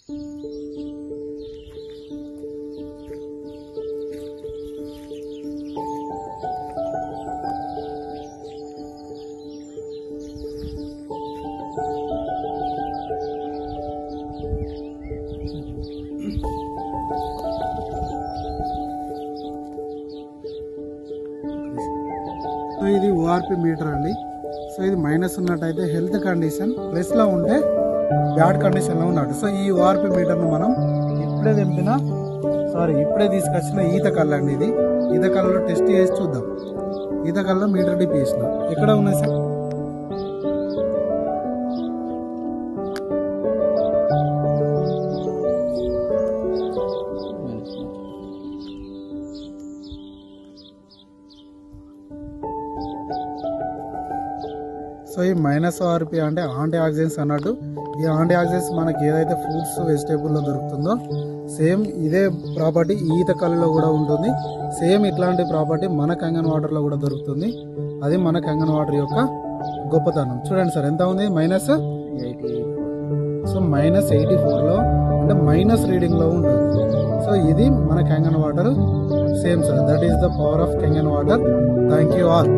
So ఇది ORP metre అండి. So ఇది మైనస్ ఉన్నట్టయితే హెల్త్ కండిషన్ ప్లస్లో ఉంటే బ్యాడ్ కండిషన్లో ఉన్నట్టు. సో ఈ ఓఆర్పి మీటర్ను మనం ఇప్పుడే తీసుకొచ్చిన ఈత కళ్ళు అండి. ఇది ఈత కళ్ళలో టెస్ట్ చేసి చూద్దాం. ఈత కళ్ళలో మీటర్ డిప్ చేసిన ఎక్కడ ఉన్నాయి సార్? సో ఈ మైనస్ ఓఆర్పి అంటే యాంటీ ఆక్సిడెంట్స్ అన్నట్టు. ఈ యాంటీ ఆక్సిడెంట్స్ మనకి ఏదైతే ఫ్రూట్స్ వెజిటేబుల్లో దొరుకుతుందో సేమ్ ఇదే ప్రాపర్టీ ఈత కళ్ళలో కూడా ఉంటుంది. సేమ్ ఇట్లాంటి ప్రాపర్టీ మన కంగన్ వాటర్లో కూడా దొరుకుతుంది. అది మన కంగన్ వాటర్ యొక్క గొప్పతనం. చూడండి సార్ ఎంత ఉంది, -84. సో -84లో అంటే మైనస్ రీడింగ్లో ఉంటుంది. సో ఇది మన Kangen water same sir. That is the power of Kangen water. Thank you all.